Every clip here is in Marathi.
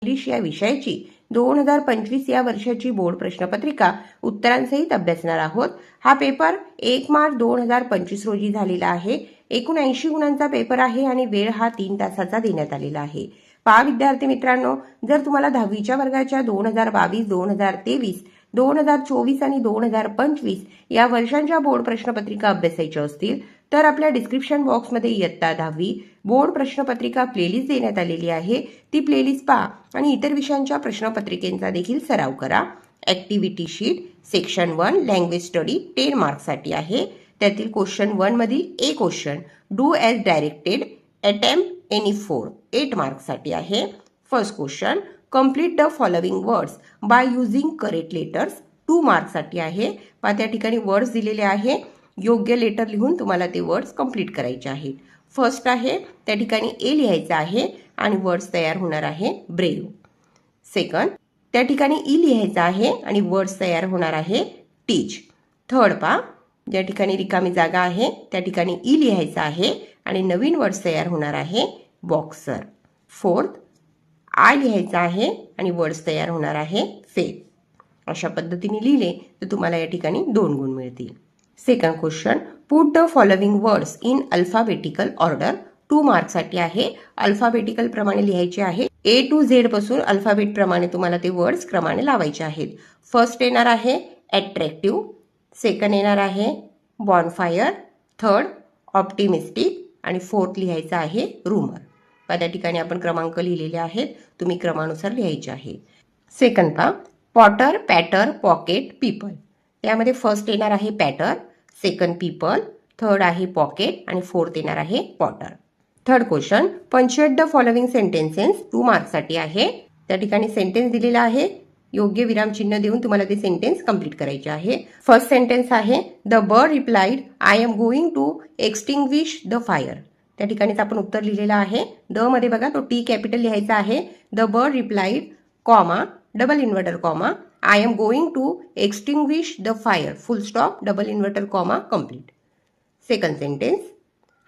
इंग्लिश या विषयाची 2025 या वर्षाची बोर्ड प्रश्नपत्रिका उत्तरांसहित अभ्यासणार आहोत। हा पेपर 1 मार्च 2025 रोजी झालेला आहे। एकूण 80 गुणांचा पेपर आहे आणि वेळ हा 3 तासाचा देण्यात आलेला आहे। पहा विद्यार्थी मित्रांनो, जर तुम्हाला 10वीच्या वर्गाच्या 2022, 2023, 2024 आणि 2025 या वर्षांच्या बोर्ड प्रश्नपत्रिका अभ्यासायच्या असतील तर आपल्या डिस्क्रिप्शन बॉक्समध्ये इयत्ता 10वी बोर्ड प्रश्नपत्रिका प्लेलिस्ट देण्यात आलेली आहे। ती प्लेलिस्ट पहा आणि इतर विषयांच्या प्रश्नपत्रिकेचा देखील सराव करा। Activity sheet section 1 language study 10 मार्क्ससाठी आहे। त्यातील क्वेश्चन 1 मधील A question do as directed attempt any 4 8 मार्क्ससाठी आहे। First question complete the following words by using correct letters 2 मार्क्ससाठी आहे। पहा त्या ठिकाणी वर्ड्स दिलेले आहे, योग्य लेटर लिहून तुम्हाला ते वर्ड्स कंप्लीट करायचे आहेत। फर्स्ट आहे त्या ठिकाणी ए लिहायचा आहे आणि वर्ड्स तयार होणार आहे ब्रेव। सेकंड त्या ठिकाणी ई लिहायचा आहे आणि वर्ड्स तयार होणार आहे टीच। थर्ड पहा ज्या ठिकाणी रिकामी जागा आहे त्या ठिकाणी ई लिहायचा आहे आणि नवीन वर्ड्स तयार होणार आहे बॉक्सर। फोर्थ आय लिहायचा आहे आणि वर्ड्स तयार होणार आहे फेथ। अशा पद्धतीने लिहिले तर तुम्हाला या ठिकाणी 2 गुण मिळतील। Second question put the following words in alphabetical order 2 मार्क्ससाठी आहे। अल्फाबेटिकल प्रमाणे लिहायचे आहे, ए टू झेड पासून अल्फाबेट प्रमाणे तुम्हाला ते वर्ड्स क्रमाने लावायचे आहेत। फर्स्ट येणार आहे अट्रॅक्टिव्ह, सेकंड येणार आहे बॉनफायर, थर्ड ऑप्टिमिस्टिक आणि फोर्थ लिहायचा आहे रूमर। त्या ठिकाणी आपण क्रमांक लिहिलेले आहेत, तुम्ही क्रमानुसार लिहायचे आहे। सेकंड पहा पॉटर, पॅटर, पॉकेट, पीपल। त्यामध्ये फर्स्ट येणार आहे पॅटर, सेकंड पीपल, थर्ड आहे पॉकेट आणि फोर्थ येणार आहे Potter. Third question punctuate the following sentences 2 मार्क्ससाठी आहे। त्या ठिकाणी सेंटेन्स दिलेला आहे, योग्य विराम चिन्ह देऊन तुम्हाला ते सेंटेन्स कंप्लीट करायचे आहे। फर्स्ट सेंटेन्स आहे the bird replied I am going to extinguish the fire. त्या ठिकाणीच आपण उत्तर लिहिलेलं आहे। द मध्ये बघा तो टी कॅपिटल लिहायचा आहे। The bird replied comma double inverted comma I am going to extinguish the fire full stop double inverted comma complete. Second sentence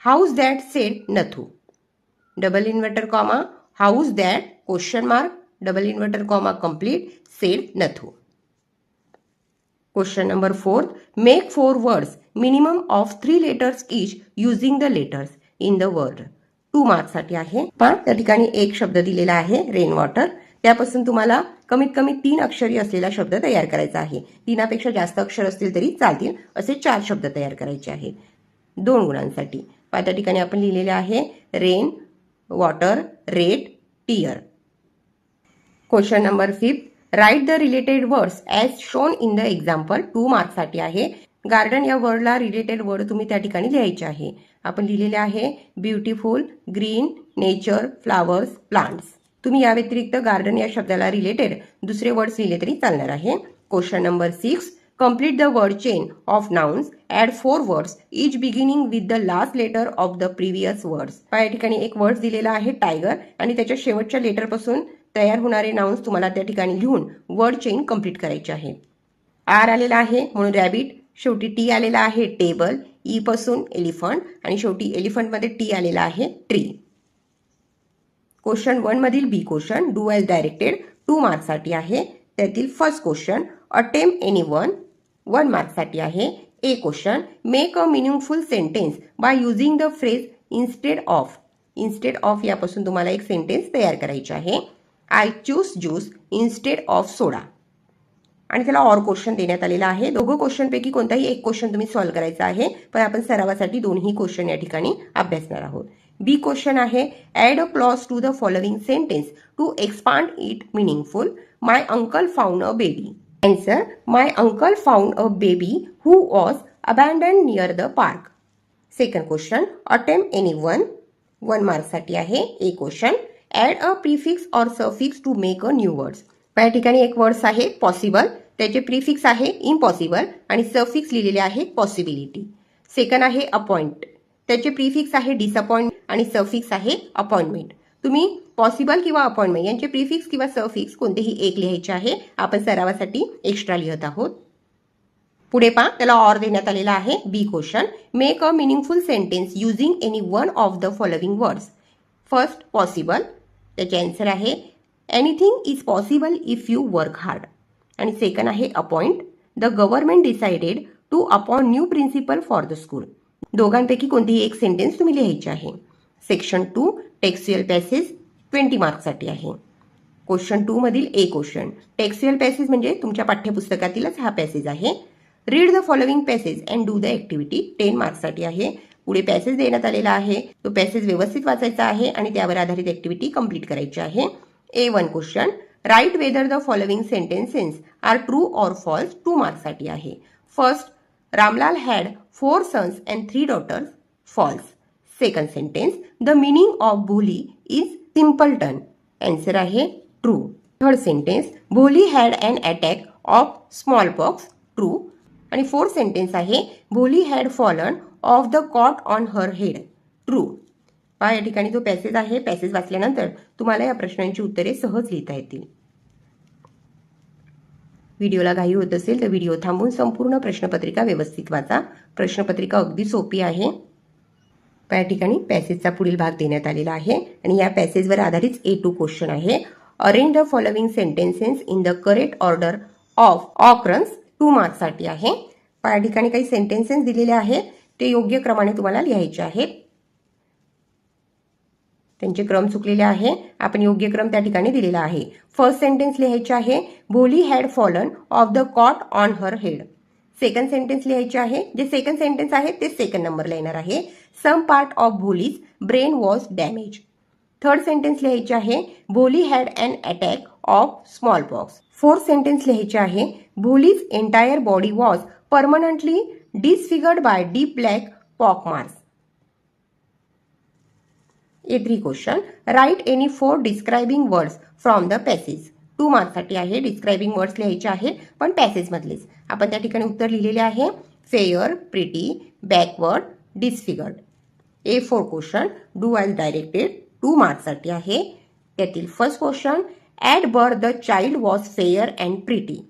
how's that said Nathu double inverted comma how's that question mark double inverted comma complete said Nathu. Question number 4 make 4 words minimum of 3 letters each using the letters in the word 2 मार्क्ससाठी आहे। पण त्या ठिकाणी एक शब्द दिलेला आहे रेन वॉटर, त्यापासून तुम्हाला कमीत कमी 3 अक्षरी असलेला शब्द तयार करायचा आहे। 3पेक्षा जास्त अक्षर असतील तरी चालतील असे 4 शब्द तयार करायचे आहेत 2 गुणांसाठी। त्या ठिकाणी आपण लिहिलेले आहे rain water red tear. Question number 5 write the related words as shown in the example 2 मार्क्ससाठी आहे। गार्डन या वर्डला रिलेटेड वर्ड तुम्ही त्या ठिकाणी लिहायचे आहे। आपण लिहिलेले आहे beautiful, green, nature, flowers, plants. तुम्ही या व्यतिरिक्त गार्डन या शब्दाला रिलेटेड दुसरे वर्ड्स लिहिले तरी चालणार आहे। Question number 6 complete the word chain of nouns add 4 words each beginning with the last letter of the previous words. या ठिकाणी एक वर्ड दिलेला आहे टायगर आणि त्याच्या शेवटच्या लेटर पासून तयार होणारे नाउन्स तुम्हाला त्या ठिकाणी लिहून वर्ड चेन कंप्लीट करायचे आहे। आर आलेला आहे म्हणून रॅबिट, शेवटी टी आलेला आहे टेबल, ई पासून एलिफंट आणि शेवटी एलिफंट मध्ये टी आलेला आहे ट्री। क्वेश्चन 1 मधील B question do as directed 2 मार्क्ससाठी आहे। त्यातील फर्स्ट क्वेश्चन अटेम्प्ट एनी 1 मार्क्ससाठी आहे। A question make a meaningful sentence by using the phrase instead of यापासून तुम्हाला एक सेंटेन्स तयार करायचे आहे। I choose juice instead of soda आणि त्याला ऑर क्वेश्चन देण्यात आलेला आहे। दोघं क्वेश्चनपैकी कोणताही एक क्वेश्चन तुम्ही सॉल्व्ह करायचा आहे, पण आपण सरावासाठी दोन्ही क्वेश्चन या ठिकाणी अभ्यासणार आहोत। बी क्वेश्चन आहे add a clause to the following sentence to expand it meaningful my uncle found a baby. Answer my uncle found a baby who was abandoned near the park. Second question attempt any 1 मार्क्ससाठी आहे। A question add a prefix or suffix to make a new words. या ठिकाणी एक वर्ड्स आहे पॉसिबल, त्याचे प्रिफिक्स आहे इम्पॉसिबल आणि सफिक्स लिहिलेले आहे पॉसिबिलिटी। सेकंड आहे अपॉइंट, त्याचे प्रिफिक्स आहे डिसअपॉइंट आणि सफिक्स आहे अपॉइंटमेंट। तुम्ही पॉसिबल किंवा अपॉइंटमेंट यांचे प्रिफिक्स किंवा सफिक्स कोणतेही एक लिहायचे आहे, आपण सरावासाठी एक्स्ट्रा लिहत आहोत। पुढे पहा त्याला ऑर देण्यात आलेला आहे। B question make a meaningful sentence using any 1 of the following words. First possible, त्याचे आन्सर आहे anything is possible if you work hard. आणि सेकंड आहे appoint. The government decided to appoint new principal for the school. दोघांपैकी कोणतीही एक सेंटेन्स तुम्ही लिहायची आहे. सेक्शन 2 टेक्स्च्युअल पॅसेज 20 मार्क्ससाठी आहे. क्वेश्चन 2 मधील ए क्वेश्चन. टेक्स्च्युअल पॅसेज म्हणजे तुमच्या पाठ्यपुस्तकातीलच हा पॅसेज आहे. Read the following passage and do the activity 10 मार्क्ससाठी आहे. पुढे पॅसेज देण्यात आलेला आहे. तो पॅसेज व्यवस्थित वाचायचा आहे आणि त्यावर आधारित ऍक्टिव्हिटी कंप्लीट करायची आहे. A1 question. Write whether the following sentences are true or false 2 मार्क्ससाठी आहे. First, Ramlal had 4 sons and 3 daughters. False. Second sentence, the meaning of Bholi is simpleton. Answer आहे true. Third sentence, Bholi had an attack of small pox. True. आणि फोर्थ सेंटेन्स आहे, Bholi had fallen off the cot on her head. True. या ठिकाणी जो पॅसेज आहे, पॅसेज वाचल्यानंतर तुम्हाला या प्रश्नांची उत्तरे सहज लिहिता येतील. व्हिडिओला घाई होत असेल तर व्हिडिओ थांबवून संपूर्ण प्रश्नपत्रिका व्यवस्थित वाचा. प्रश्नपत्रिका अगदी सोपी आहे. या ठिकाणी पॅसेजचा पुढील भाग देण्यात आलेला आहे आणि या पॅसेजवर आधारित A2 क्वेश्चन आहे. Arrange the following sentences in the correct order of occurrence 2 मार्क्ससाठी आहे. या ठिकाणी काही सेंटेन्सेस दिलेले आहेत, ते योग्य क्रमाने तुम्हाला लिहायचे आहेत. त्यांचे क्रम चुकलेले आहे. आपण योग्य क्रम त्या ठिकाणी दिलेला आहे. फर्स्ट सेंटेन्स लिहायचे आहे, Bholi had fallen off the cot on her head. Second sentence लिहायचे आहे, जे सेकंड सेंटेन्स आहे ते सेकंड नंबरला येणार आहे. Some part of Bholi's brain was damage. Third sentence लिहायचे आहे, Bholi had an attack of small pox. Fourth sentence लिहायचे आहे, Bholi's entire body was permanently disfigured by deep black pock marks. A3 question. Write any 4 describing words from the passage. 2 मार्क्ससाठी आहे. डिस्क्रायबिंग वर्ड्स लिहायचे आहे, पण पॅसेज मधलेच. आपण त्या ठिकाणी उत्तर लिहिलेले आहे, fair, pretty, backward, disfigured. A4 question. Do as directed 2 मार्क्ससाठी आहे. त्यातील first question, at birth the child was fair and pretty.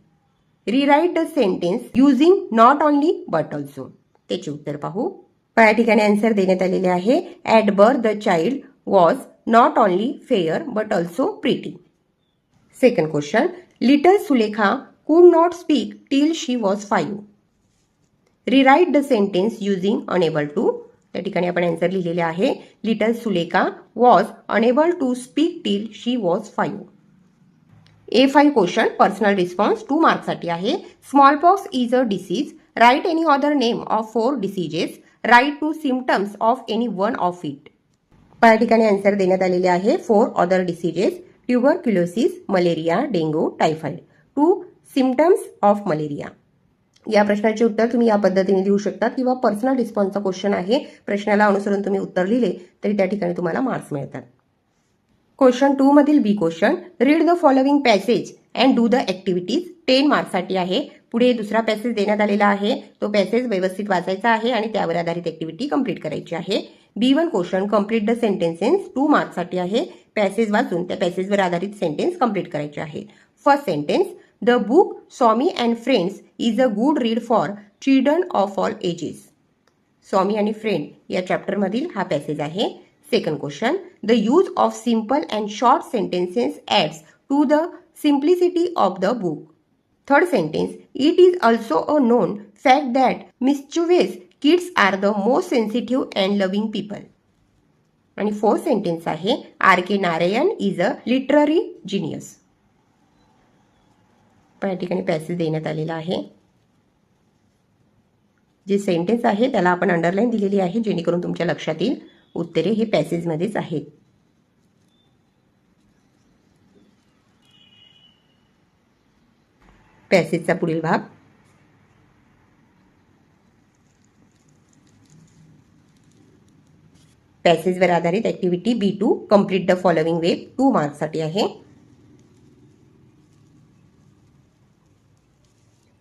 Rewrite the sentence using not only but also. त्याचे उत्तर पाहू. या ठिकाणी आन्सर देण्यात आलेले आहे, at birth the child was not only fair but also pretty. Second question, little Sulekha could not speak till she was 5. Rewrite the sentence using enable to. त्या ठिकाणी आपण आन्सर लिहिलेले आहे, little Sulekha was unable to speak till she was 5. A5 question. Personal response 2 मार्क्ससाठी आहे. Small pox is a disease. Write any other name of 4 diseases. Write two symptoms of any one of it. या ठिकाणी आन्सर देण्यात आलेले आहे, 4 other diseases, tuberculosis, malaria, dengue, typhoid. 2 symptoms of malaria. या प्रश्नाचे उत्तर तुम्ही या पद्धतीने लिहू शकता किंवा पर्सनल रिस्पॉन्सचा क्वेश्चन आहे, प्रश्नाला अनुसरून तुम्ही उत्तर लिहिले तरी त्या ठिकाणी तुम्हाला मार्क्स मिळतात. क्वेश्चन 2 मधील B question. Read the following passage and do the activities 10 मार्क्ससाठी आहे. पुढे दुसरा पॅसेज देण्यात आलेला आहे, तो पॅसेज व्यवस्थित वाचायचा आहे आणि त्यावर आधारित ऍक्टिव्हिटी कंप्लीट करायची आहे. B1 question. Complete the sentences 2 मार्क्ससाठी आहे. पॅसेज वाचून त्या पॅसेजवर आधारित सेंटेन्स कंप्लीट करायचे आहे. First sentence, the book Swami and friends is a good read for children of all ages. Swami आणि फ्रेंड या चॅप्टरमधील हा पॅसेज आहे. Second question, the use of simple and short sentences adds to the simplicity of the book. Third sentence, it is also a known fact that mischievous kids are the most sensitive and loving people. आणि फोर्थ सेंटेन्स आहे, R.K. Narayan is a literary genius. या ठिकाणी पॅसेज देण्यात आलेला आहे. जे सेंटेन्स आहे त्याला आपण अंडरलाईन दिलेली आहे, जेणेकरून तुमच्या लक्षात येईल. उत्तरे हे पॅसेजमध्येच आहेत. पॅसेजचा पुढील भाग. पॅसेजवर आधारित activity B2 complete the following web 2 मार्क्ससाठी आहे.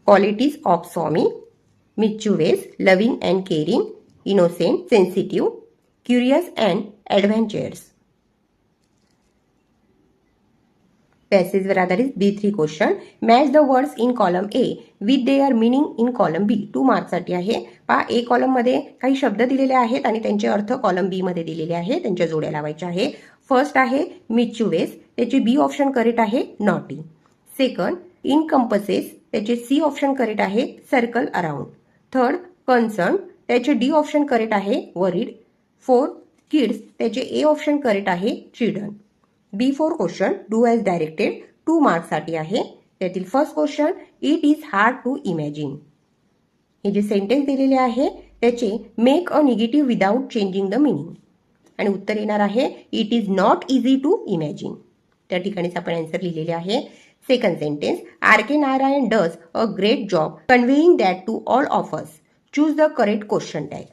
Qualities of Swami. Mischievous, loving and caring, innocent, sensitive, curious and adventurous. पॅसेजवर आधारित B3 question. Match the words in column A with their meaning in column B. 2 मार्क्ससाठी आहे. पहा, A कॉलम मध्ये काही शब्द दिलेले आहेत आणि त्यांचे अर्थ कॉलम B मध्ये दिलेले आहेत, त्यांच्या जोड्या लावायच्या आहे. फर्स्ट आहे मिच्युवेस, त्याचे बी ऑप्शन करेक्ट आहे नॉटी. सेकंड इनकम्पसेस, त्याचे सी ऑप्शन करेक्ट आहे सर्कल अराउंड. थर्ड कन्सर्न, त्याचे डी ऑप्शन करेक्ट आहे वरीड. फोर्थ किड्स, त्याचे ए ऑप्शन करेक्ट आहे children. B four question do as directed 2 मार्क्ससाठी आहे. त्यातील first question it is hard to imagine. हे जे सेंटेन्स दिलेले आहे त्याचे make a negative without changing the meaning. आणि उत्तर येणार आहे it is not easy to imagine. त्या ठिकाणीच आपण आन्सर लिहिलेले आहे. Second sentence R K Narayan does a great job conveying that to all of us. Choose the correct question tag.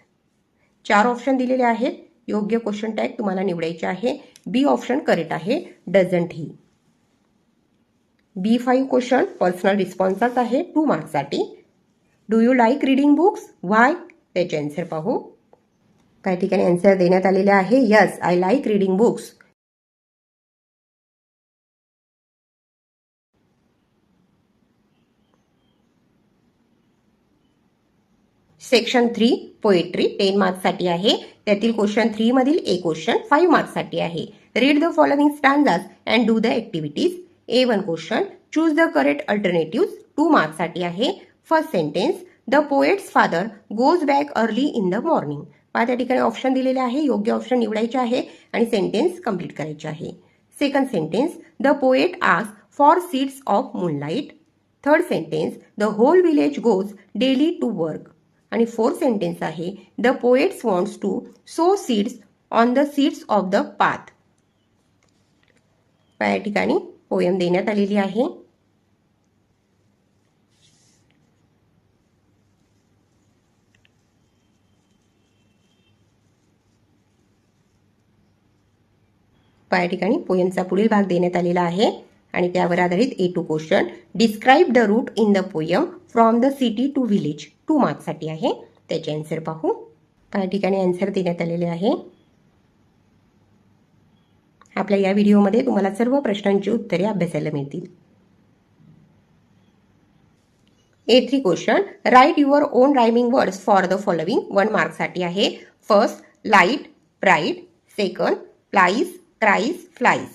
4 option दिलेले आहेत. योग्य क्वेश्चन टॅग तुम्हाला निवडायचे आहे. बी ऑप्शन करेक्ट आहे doesn't he. B5 question personal रिस्पॉन्सच आहे 2 मार्क्ससाठी. Do you like reading books? Why? त्याचे आन्सर पाहू. काही ठिकाणी आन्सर देण्यात आलेले आहे yes I like reading books. Section 3 poetry 10 मार्क्ससाठी आहे. त्यातील क्वेश्चन 3 मधील एक क्वेश्चन 5 मार्क्ससाठी आहे. Read the following stanzas and do the activities. A1 question choose the correct alternative 2 मार्क्ससाठी आहे. First sentence the poet's father goes back early in the morning. त्या ठिकाणी ऑप्शन दिलेले आहे. योग्य ऑप्शन निवडायचे आहे आणि सेंटेन्स कंप्लीट करायचे आहे. Second sentence the poet ask for seeds of moonlight. Third sentence the whole village goes daily to work. आणि फोर्थ सेंटेन्स आहे the poets wants to sow seeds on the seeds of the path. या ठिकाणी पोयम देण्यात आलेली आहे. या ठिकाणी पोयमचा पुढील भाग देण्यात आलेला आहे आणि त्यावर आधारित A2 question describe the route in the poem from the city to village 2 मार्क्ससाठी आहे. त्याचे आन्सर पाहू. या ठिकाणी आन्सर देण्यात आलेले आहे. आपल्या या व्हिडिओमध्ये तुम्हाला सर्व प्रश्नांची उत्तरे अभ्यासायला मिळतील. A3 question write your own rhyming words for the following 1 मार्क्ससाठी आहे. First light bright. Second plies cries flies.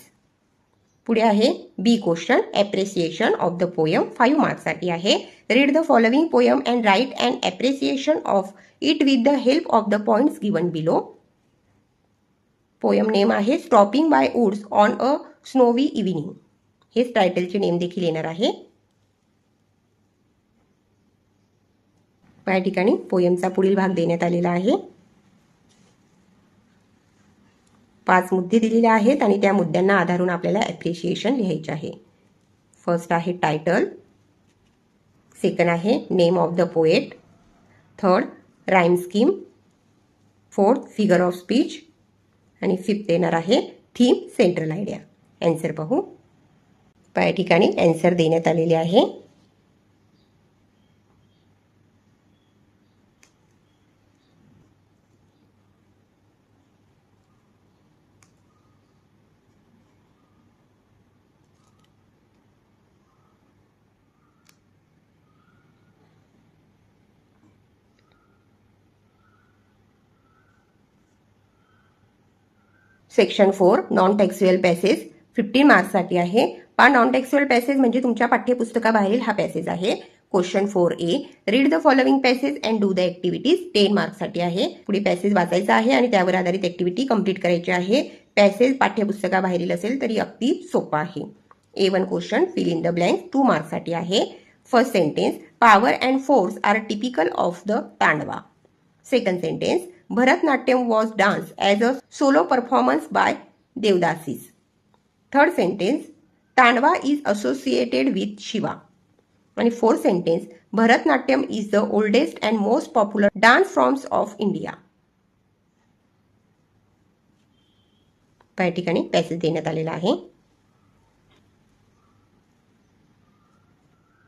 पुढे आहे B question appreciation of the poem 5 मार्क्ससाठी आहे. Read the following poem and write and appreciation of it with the help of the points given below. Poem name आहे stopping by woods on a snowy evening. हेच टायटलचे नेम देखील येणार आहे. या ठिकाणी पोयमचा पुढील भाग देण्यात आलेला आहे. 5 मुद्दे दिलेले आहेत आणि त्या मुद्द्यांना आधारून आपल्याला ॲप्रिशिएशन लिहायचे आहे. फर्स्ट आहे टायटल. सेकंड आहे name of the poet. Third rhyme scheme. Fourth figure of speech आणि फिफ्थ येणार आहे थीम सेंट्रल आयडिया. आन्सर पाहू. या ठिकाणी आन्सर देण्यात आलेले आहे. सेक्शन 4 नॉन टेक्स्च्युअल पॅसेज 15 मार्क्ससाठी आहे. नॉन टेक्स्च्युअल पॅसेज म्हणजे तुमच्या पाठ्यपुस्तकाबाहेरील हा पॅसेज आहे. Question 4A read the following passage and do the activities 10 मार्क्ससाठी आहे. पुढे पॅसेज वाचायचा आहे आणि त्यावर आधारित ऍक्टिव्हिटी कंप्लीट करायची आहे. पॅसेज पाठ्यपुस्तकाबाहेरील असेल तरी अगदी सोपा आहे. A1 question fill in the blank 2 मार्क्ससाठी आहे. First sentence power and force are typical of the Tandava. Second sentence Bharatnatyam was dance as a solo performance by Devdasis. Third sentence, Tandva is associated with Shiva. And fourth sentence, Bharatnatyam is the oldest and most popular dance forms of India. या ठिकाणी पॅसेज देण्यात आलेला आहे.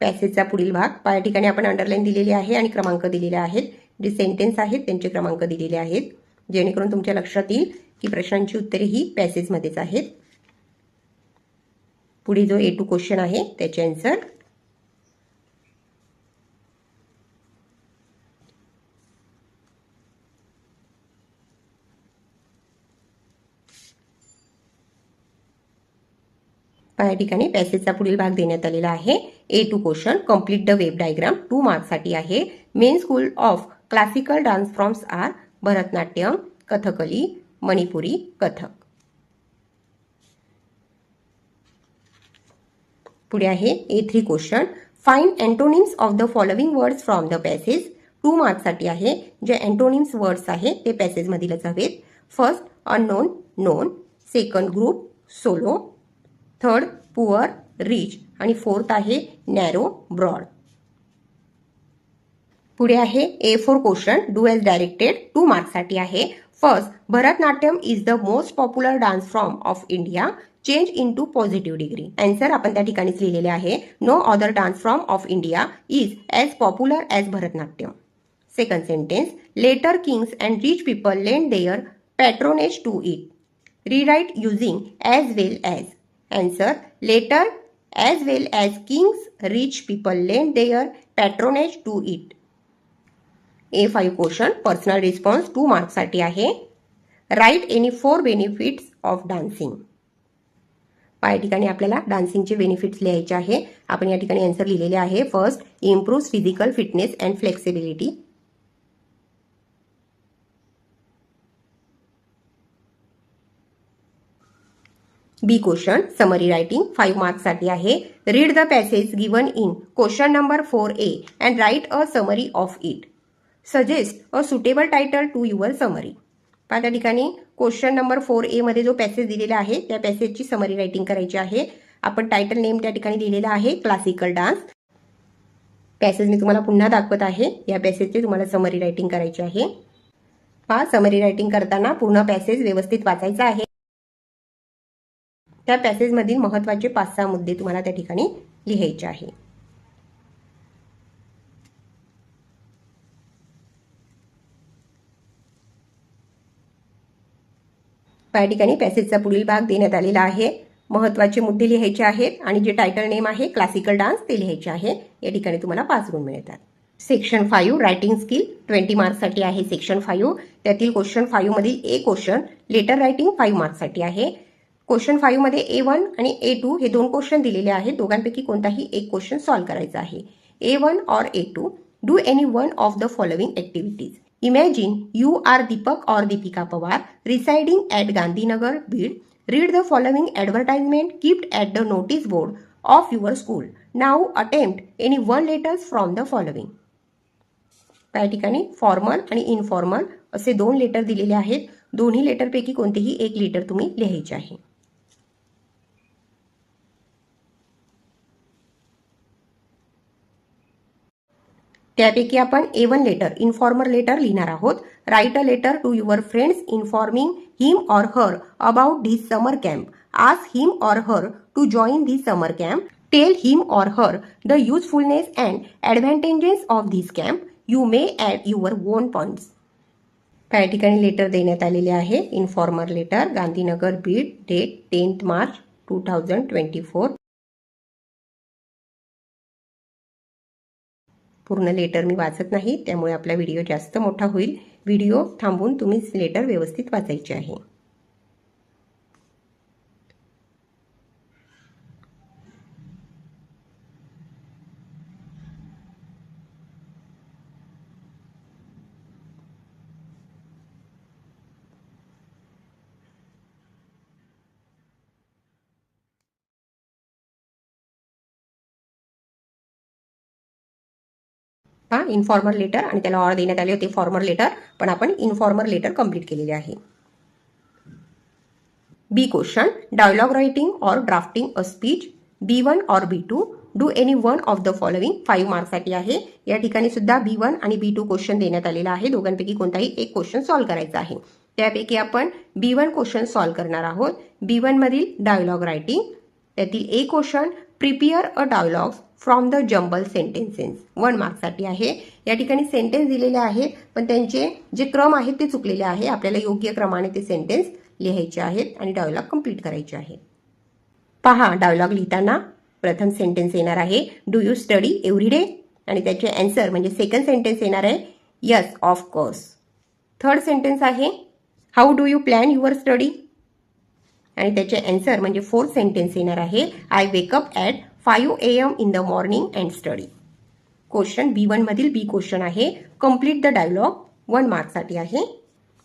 पॅसेजचा पुढील भाग या ठिकाणी आपण अंडरलाईन दिलेली आहे आणि क्रमांक दिलेले आहेत. जे सेंटेन्स आहेत त्यांचे क्रमांक दिलेले आहेत जेणेकरून तुमच्या लक्षात येईल की प्रश्नांची उत्तरे ही पॅसेजमध्येच आहेत. पुढे जो A2 क्वेश्चन आहे त्याचे आन्सर. या ठिकाणी पॅसेजचा पुढील भाग देण्यात आलेला आहे. A2 question complete the web diagram 2 मार्क्ससाठी आहे. Main school of classical dance forms are Bharatanatyam, Kathakali, Manipuri, Kathak. पुढे आहे A3 question find antonyms of the following words from the passage 2 मार्क्ससाठी आहे. जे एंटोनिम्स वर्ड्स आहेत ते पॅसेज मधीलच हवेत. First unknown, known. Second group, solo. Third poor, rich. आणि फोर्थ आहे नॅरो, ब्रॉड. पुढे आहे A4 question do as directed 2 मार्क्ससाठी आहे. First Bharatanatyam is the most popular dance form of India. Change into positive degree. Answer आपण त्या ठिकाणीच लिहिलेले आहे. No other dance form of India is as popular as Bharatanatyam. Second sentence later kings and rich people lend their patronage to it. Rewrite using as well as. Answer later as well as kings rich people lend their patronage to it. A5 question personal response 2 मार्क्ससाठी आहे. Right any 4 benefits of dancing. या ठिकाणी आपल्याला डान्सिंगचे बेनिफिट्स लिहायचे आहे. आपण या ठिकाणी आन्सर लिहिलेले आहे. First improve physical fitness and flexibility. B question summary writing 5 मार्क्ससाठी आहे. Read the passage given in question number 4A and write a summary of it. Suggest a suitable title to your summary. त्या ठिकाणी क्वेश्चन नंबर 4A मध्ये जो पॅसेज दिलेला आहे त्या पॅसेजची समरी रायटिंग करायची आहे. आपण टायटल नेम त्या ठिकाणी लिहिलेला आहे क्लासिकल डान्स. पॅसेज मी तुम्हाला पुन्हा दाखवत आहे. या पॅसेजची तुम्हाला समरी रायटिंग करायची आहे. समरी रायटिंग करताना पूर्ण पॅसेज व्यवस्थित वाचायचा आहे. त्या पॅसेजमधील महत्त्वाचे 5-6 मुद्दे तुम्हाला त्या ठिकाणी लिहायचे आहे. या ठिकाणी पॅसेजचा पुढील भाग देण्यात आलेला आहे. महत्त्वाचे मुद्दे लिहायचे आहेत आणि जे टायटल नेम आहे क्लासिकल डान्स ते लिहायचे आहे. या ठिकाणी तुम्हाला 5 गुण मिळतात. सेक्शन 5 रायटिंग स्किल 20 मार्क्ससाठी आहे. सेक्शन 5 त्यातील क्वेश्चन 5 मधील ए क्वेश्चन लेटर रायटिंग 5 मार्क्ससाठी आहे. क्वेश्चन 5 मध्ये A1 आणि A2 हे 2 क्वेश्चन दिलेले आहेत. दोघांपैकी कोणताही एक क्वेश्चन सॉल्व्ह करायचा आहे. A1 और A2 do any one of the following activities. Imagine you are Deepak or Deepika Pawar residing at Gandhinagar, Bid. Read the following advertisement kept at the notice board of your school. Now attempt any one letters from the following. या ठिकाणी फॉर्मल आणि इनफॉर्मल असे 2 लेटर दिलेले आहेत. दोन्ही लेटरपैकी कोणतेही एक लेटर तुम्ही लिहायचे आहे. त्यापैकी आपण A1 लेटर इन्फॉर्मर लेटर लिहिणार आहोत. Write a letter to your friends informing him or her about this summer camp. Ask him or her to join this summer camp. Tell him or her the usefulness and advantages of this camp. You may add your own points. या ठिकाणी लेटर देण्यात आलेले आहे. Informal letter Gandhinagar Beed date 10 March 2024. पूर्ण लेटर मी वाचत नाही त्यामुळे आपला व्हिडिओ जास्त मोठा होईल. व्हिडिओ थांबवून तुम्ही लेटर व्यवस्थित वाचायचे आहे. इन्फॉर्मर लेटर आणि त्याला ऑर्डर देण्यात आले होते फॉर्मर लेटर, पण आपण इन्फॉर्मर लेटर कंप्लीट केलेले आहे. बी क्वेश्चन डायलॉग रायटिंग और drafting a speech. B1 or B2 do any one of the following 5 मार्क्ससाठी आहे. या ठिकाणी सुद्धा B1 आणि B2 क्वेश्चन देण्यात आलेला आहे. दोघांपैकी कोणताही एक क्वेश्चन सॉल्व्ह करायचा आहे. त्यापैकी आपण B1 क्वेश्चन सॉल्व्ह करणार आहोत. B1 मधील डायलॉग रायटिंग त्यातील एक question prepare a dialogues from the jumble sentences 1 मार्क्ससाठी आहे. या ठिकाणी सेंटेन्स दिलेले आहेत पण त्यांचे जे क्रम आहेत ते चुकलेले आहे. आपल्याला योग्य क्रमाने ते सेंटेन्स लिहायचे आहेत आणि डायलॉग कंप्लीट करायचे आहे. पहा डायलॉग लिहिताना प्रथम सेंटेन्स येणार आहे do you study every day आणि त्याचे आन्सर म्हणजे सेकंड सेंटेन्स येणार आहे yes of course. Third sentence आहे how do you plan your study. आणि त्याचे आन्सर म्हणजे 4 सेंटेन्स येणार आहे. I wake up at 5 AM in the morning and study. Question B1 मधील बी क्वेश्चन आहे. कम्प्लीट द डायलॉग 1 मार्क्ससाठी आहे.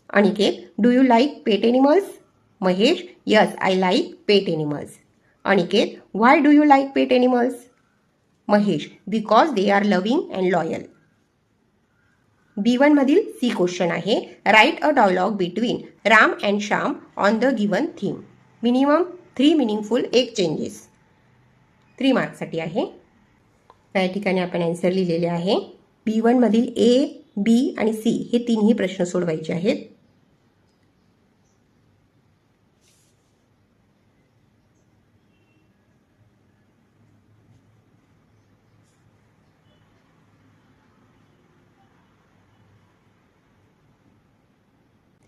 Aniket, do you like pet animals? Mahesh, yes I like pet animals. Aniket, why do you like pet animals? Mahesh, because they are loving and loyal. B1 मधील सी क्वेश्चन आहे. Write a dialogue between Ram and Shyam on the given theme. Minimum 3 meaningful exchanges. 3 मार्क्ससाठी आहे. या ठिकाणी आपण आन्सर लिहिलेले आहे. B1 मधील A, B आणि C हे तीनही प्रश्न सोडवायचे आहेत.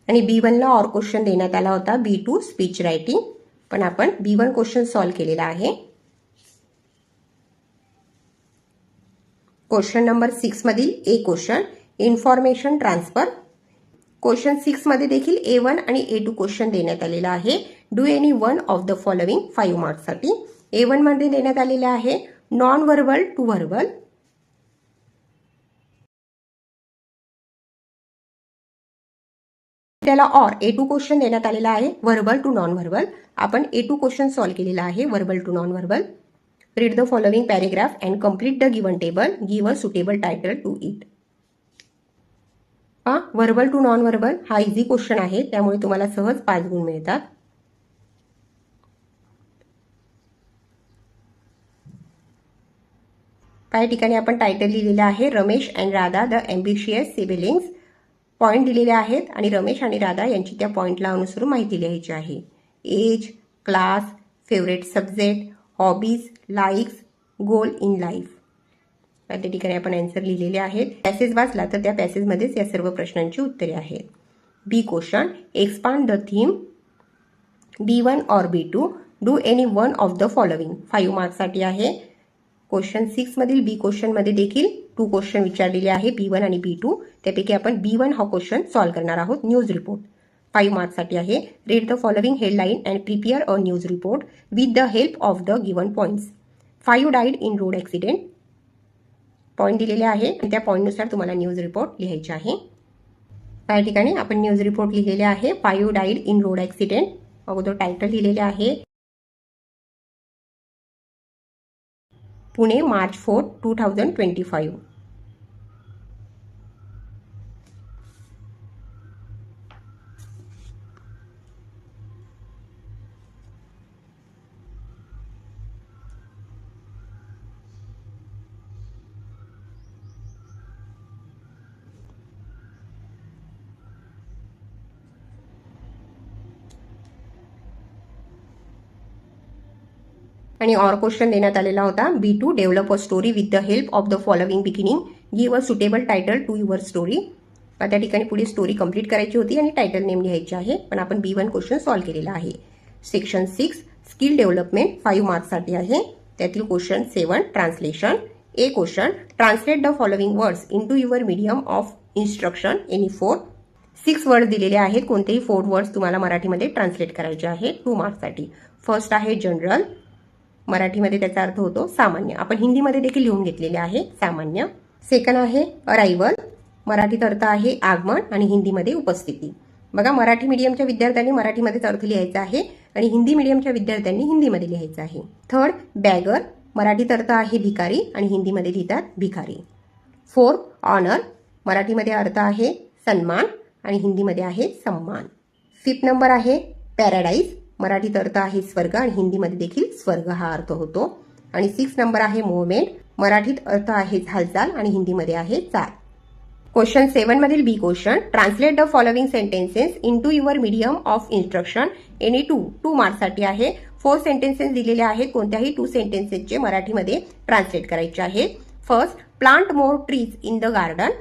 आणि B1 ला ऑर क्वेश्चन देण्यात आला होता. B2 स्पीच रायटिंग, पण आपण B1 क्वेश्चन सॉल्व्ह केलेला आहे. क्वेश्चन नंबर 6 मधील A question information transfer. Question 6 मध्ये देखील A1 आणि A2 क्वेश्चन देण्यात आलेला आहे. Do any one of the following 5 मार्क्ससाठी. A1 मध्ये देण्यात आलेले आहे नॉन व्हर्बल टू व्हर्बल. त्याला ऑर A2 क्वेश्चन देण्यात आलेला आहे व्हर्बल टू नॉन व्हर्बल. आपण A2 क्वेश्चन सॉल्व्ह केलेला आहे verbal to non verbal. Read the following paragraph and complete the given table. Give a suitable title to it. Verbal to non verbal हा इझी क्वेश्चन आहे, त्यामुळे तुम्हाला सहज 5 गुण मिळतात. काही ठिकाणी आपण टायटल लिहिलेलं आहे Ramesh and Radha the ambitious siblings. Point दिलेले आहेत आणि रमेश आणि राधा यांची त्या पॉइंटला अनुसरून माहिती लिहायची आहे. Age, class, favourite subject, hobbies, likes, goal in life. त्या ठिकाणी आपण आन्सर लिहिलेले आहेत. पॅसेज वाचला तर त्या पॅसेजमध्येच या सर्व प्रश्नांची उत्तरे आहेत. B question expand the theme. B1 or B2 do any one of the following. 5 मार्क्ससाठी आहे. क्वेश्चन 6 मधील बी क्वेश्चन मध्ये देखील 2 क्वेश्चन विचारलेले आहे B1 आणि B2. त्यापैकी आपण B1 हा क्वेश्चन सॉल्व्ह करणार आहोत. न्यूज रिपोर्ट 5 मार्क्ससाठी आहे. Read the following headline and prepare a news report with the help of the given points. 5 died in road accident. Point दिलेले आहे आणि त्या पॉइंटनुसार तुम्हाला न्यूज रिपोर्ट लिहायचे आहे. त्या ठिकाणी आपण न्यूज रिपोर्ट लिहिलेले आहे 5 डाईड इन रोड ॲक्सिडेंट. अगोदर टायटल लिहिलेले आहे पुणे मार्च 4, 2025. आणि ऑर क्वेश्चन देण्यात आलेला होता B2 develop a story with the help of the following beginning. Give a suitable title to your story. त्या ठिकाणी पुढे स्टोरी कंप्लीट करायची होती आणि टायटल नेम लिहायचे आहे, पण आपण B1 क्वेश्चन सॉल्व्ह केलेला आहे. सेक्शन 6 स्किल डेव्हलपमेंट 5 मार्क्ससाठी आहे. त्यातील question 7 translation. A question translate the following words into your medium of instruction any 4. 6 word दिलेले आहेत. कोणतेही 4 वर्ड्स तुम्हाला मराठीमध्ये ट्रान्सलेट करायचे आहे 2 मार्क्ससाठी. फर्स्ट आहे जनरल. मराठीमध्ये त्याचा अर्थ होतो सामान्य. आपण हिंदीमध्ये देखील लिहून घेतलेले आहे सामान्य. सेकंड आहे अरायवल. मराठीत अर्थ आहे आगमन आणि हिंदीमध्ये उपस्थिती. बघा, मराठी मीडियमच्या विद्यार्थ्यांनी मराठीमध्येच अर्थ लिहायचा आहे आणि हिंदी मीडियमच्या विद्यार्थ्यांनी हिंदीमध्ये लिहायचं आहे. Third beggar. मराठीत अर्थ आहे भिकारी आणि हिंदीमध्ये लिहितात भिकारी. Fourth honour. मराठीमध्ये अर्थ आहे सन्मान आणि हिंदीमध्ये आहे सम्मान. फिफ्थ नंबर आहे पॅराडाईज. मराठीत अर्थ आहे स्वर्ग आणि हिंदीमध्ये देखील स्वर्ग हा अर्थ होतो. आणि 6 नंबर आहे मुवमेंट. मराठीत अर्थ आहे हालचाल आणि हिंदीमध्ये आहे चाल. क्वेश्चन 7 मधील B question translate the following sentences into your medium of instruction any 2 मार्क्ससाठी आहे. 4 सेंटेन्सेस दिलेले आहेत. कोणत्याही 2 सेंटेन्सेसचे मराठीमध्ये ट्रान्सलेट करायचे आहेत. First, plant more trees in the garden.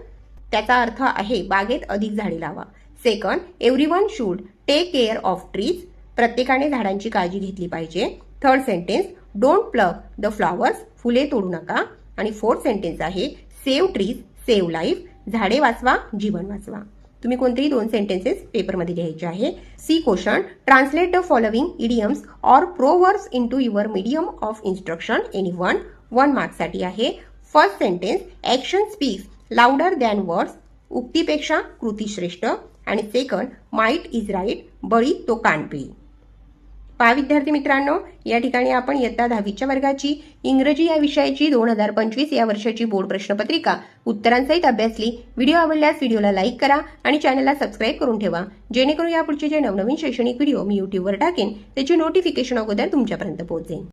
त्याचा अर्थ आहे बागेत अधिक झाडे लावा. Second, everyone should take care of trees. प्रत्येकाने झाडांची काळजी घेतली पाहिजे. Third sentence, don't pluck the flowers. फुले तोडू नका. आणि फोर्थ सेंटेन्स आहे सेव्ह ट्रीज सेव्ह लाईफ. झाडे वाचवा जीवन वाचवा. तुम्ही कोणतेही 2 सेंटेन्सेस पेपरमध्ये लिहायचे आहे. C question, translate the following idioms or proverbs into your medium of instruction any one. 1 मार्क्ससाठी आहे. First sentence, action speaks louder than words. उक्तीपेक्षा कृती श्रेष्ठ. आणि सेकंड, माईट इज राईट, बळी तो कानपिळी. पहा विद्यार्थी मित्रांनो, या ठिकाणी आपण इयत्ता 10वीच्या वर्गाची इंग्रजी या विषयाची 2025 या वर्षाची बोर्ड प्रश्नपत्रिका उत्तरांसहित अभ्यासली. व्हिडिओ आवडल्यास व्हिडिओला लाईक करा आणि चॅनलला सबस्क्राईब करून ठेवा, जेणेकरून यापुढचे जे नवनवीन शैक्षणिक व्हिडिओ मी यूट्यूबवर टाकेन त्याची नोटिफिकेशन अगोदर तुमच्यापर्यंत पोहोचेल.